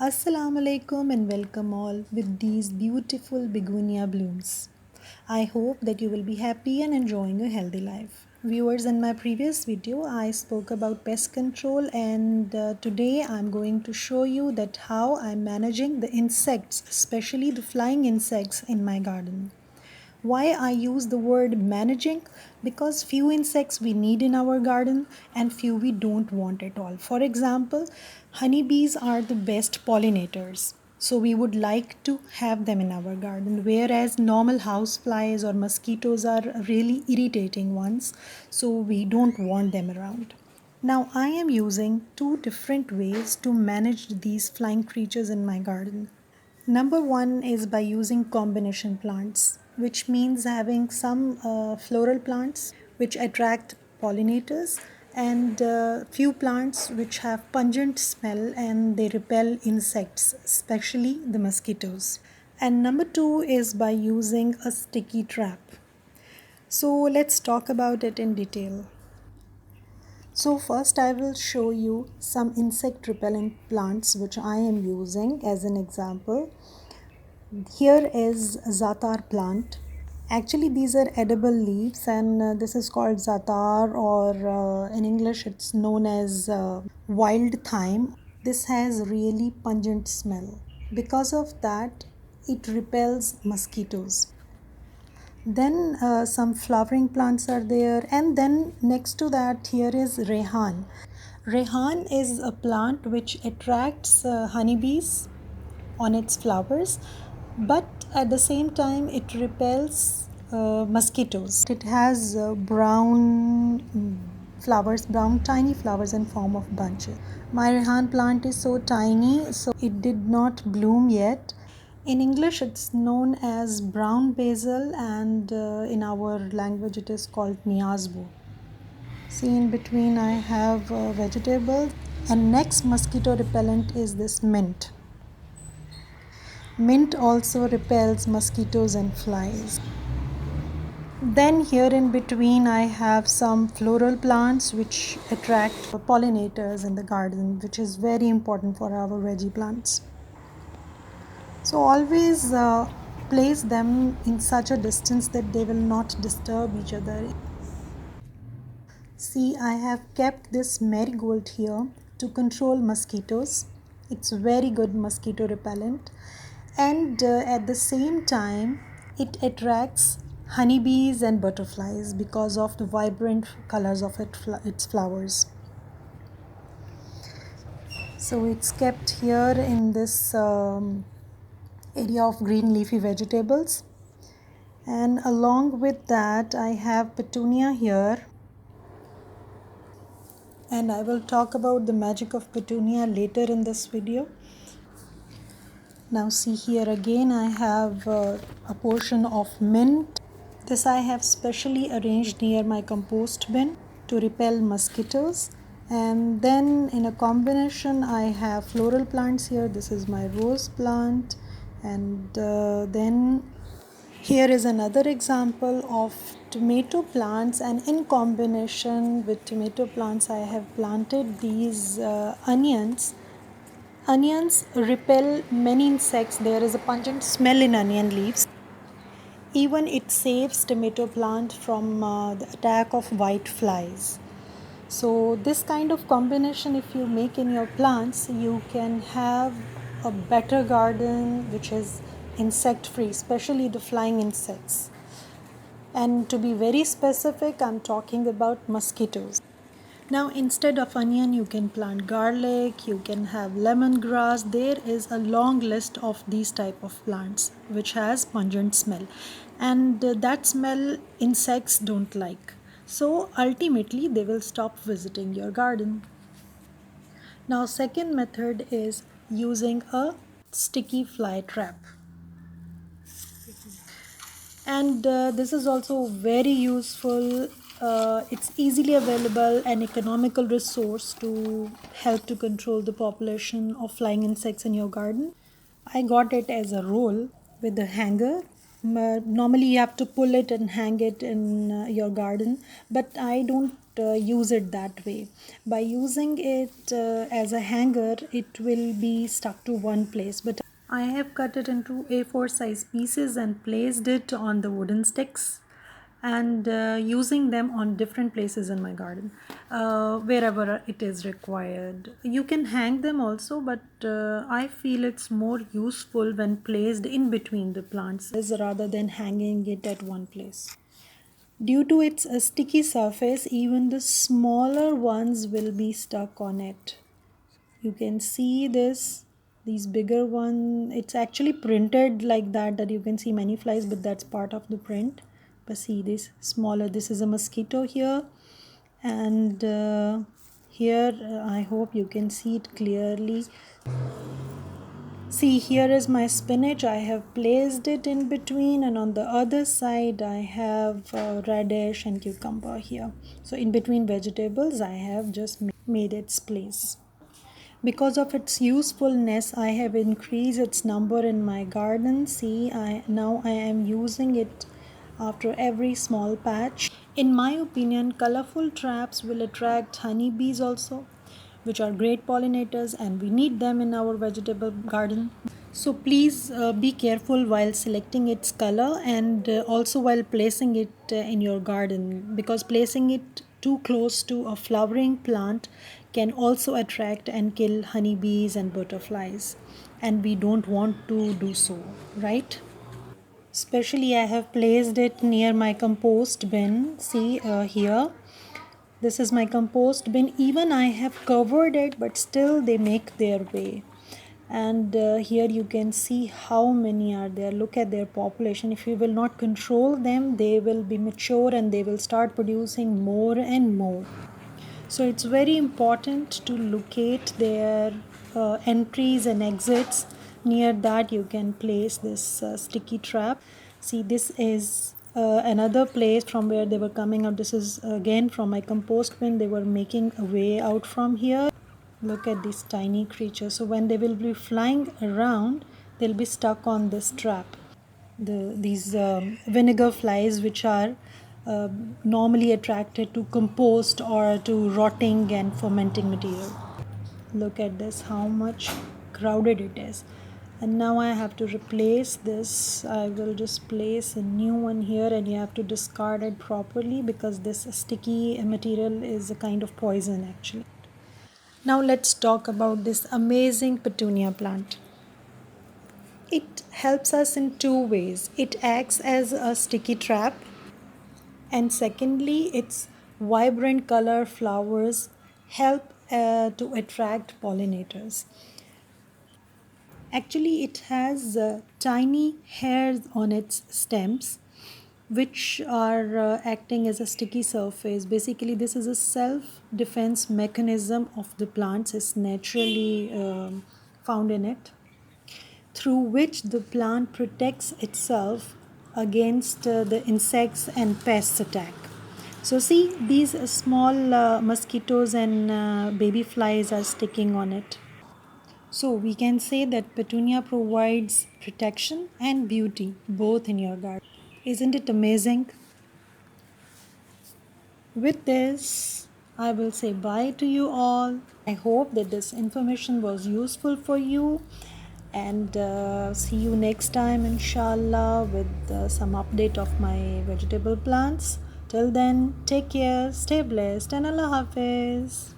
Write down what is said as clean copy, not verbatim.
Assalamu alaikum and welcome all with these beautiful begonia blooms. I hope that you will be happy and enjoying a healthy life. Viewers, in my previous video I spoke about pest control and today I'm going to show you that how I'm managing the insects, especially the flying insects in my garden. Why I use the word managing? Because few insects we need in our garden and few we don't want at all. For example, honeybees are the best pollinators. So we would like to have them in our garden, whereas normal houseflies or mosquitoes are really irritating ones, so we don't want them around. Now I am using two different ways to manage these flying creatures in my garden. Number one is by using combination plants, which means having some floral plants which attract pollinators and few plants which have pungent smell and they repel insects, especially the mosquitoes. And number two is by using a sticky trap. So let's talk about it in detail. So first I will show you some insect repellent plants which I am using as an example. Here is zatar plant. Actually, these are edible leaves, and this is called zatar, or in English, it's known as wild thyme. This has really pungent smell. Because of that, it repels mosquitoes. Then some flowering plants are there, and then next to that, here is rehan. Rehan is a plant which attracts honeybees on its flowers, but at the same time it repels mosquitoes. It has brown flowers, brown tiny flowers in form of bunches. My rehan plant is so tiny, so it did not bloom yet. In English it's known as brown basil, and in our language it is called niazbu. See, in between I have vegetables. And next mosquito repellent is this mint. Mint also repels mosquitoes and flies. Then here in between I have some floral plants which attract pollinators in the garden, which is very important for our veggie plants. So always place them in such a distance that they will not disturb each other. See, I have kept this marigold here to control mosquitoes. It's very good mosquito repellent, and at the same time it attracts honeybees and butterflies because of the vibrant colors of its flowers. So it's kept here in this area of green leafy vegetables, and along with that I have petunia here, and I will talk about the magic of petunia later in this video. Now see, here again I have a portion of mint. This I have specially arranged near my compost bin to repel mosquitoes. And then in a combination I have floral plants here. This is my rose plant, and then here is another example of tomato plants, and in combination with tomato plants I have planted these onions. Onions repel many insects. There is a pungent smell in onion leaves. Even it saves tomato plant from the attack of white flies. So this kind of combination if you make in your plants, you can have a better garden which is insect free, especially the flying insects. And to be very specific, I'm talking about mosquitoes. Now instead of onion you can plant garlic, you can have lemongrass. There is a long list of these type of plants which has pungent smell, and that smell insects don't like. So ultimately they will stop visiting your garden. Now second method is using a sticky fly trap. And this is also very useful. It's easily available and economical resource to help to control the population of flying insects in your garden. I got it as a roll with a hanger. Normally you have to pull it and hang it in your garden, but I don't use it that way. By using it as a hanger, it will be stuck to one place. But I have cut it into A4 size pieces and placed it on the wooden sticks, and using them on different places in my garden wherever it is required. You can hang them also, but I feel it's more useful when placed in between the plants rather than hanging it at one place. Due to its sticky surface, even the smaller ones will be stuck on it. You can see these bigger one, it's actually printed like that you can see many flies, but that's part of the print. But see this smaller, this is a mosquito here, and here I hope you can see it clearly. See, here is my spinach. I have placed it in between, and on the other side I have radish and cucumber here. So in between vegetables I have just made its place. Because of its usefulness, I have increased its number in my garden. See, now I am using it after every small patch. In my opinion, colorful traps will attract honeybees also, which are great pollinators, and we need them in our vegetable garden. So please be careful while selecting its color, and also while placing it in your garden, because placing it too close to a flowering plant can also attract and kill honeybees and butterflies, and we don't want to do so, right? Especially I have placed it near my compost bin. See here, this is my compost bin. Even I have covered it, but still they make their way. And here you can see how many are there. Look at their population. If you will not control them, they will be mature and they will start producing more and more. So it's very important to locate their entries and exits. Near that you can place this sticky trap. See, this is another place from where they were coming out. This is again from my compost bin. They were making a way out from here. Look at these tiny creatures. So when they will be flying around, they'll be stuck on this trap. These vinegar flies, which are normally attracted to compost or to rotting and fermenting material. Look at this, how much crowded it is. And now I have to replace this. I will just place a new one here, and you have to discard it properly because this sticky material is a kind of poison actually. Now let's talk about this amazing petunia plant. It helps us in two ways. It acts as a sticky trap, and secondly, its vibrant color flowers help to attract pollinators. Actually, it has tiny hairs on its stems, which are acting as a sticky surface. Basically, this is a self-defense mechanism of the plants. It's naturally found in it, through which the plant protects itself against the insects and pests attack. So see, these small mosquitoes and baby flies are sticking on it. So we can say that petunia provides protection and beauty both in your garden. Isn't it amazing? With this, I will say bye to you all. I hope that this information was useful for you, and see you next time inshallah with some update of my vegetable plants. Till then, take care, stay blessed, and Allah Hafiz.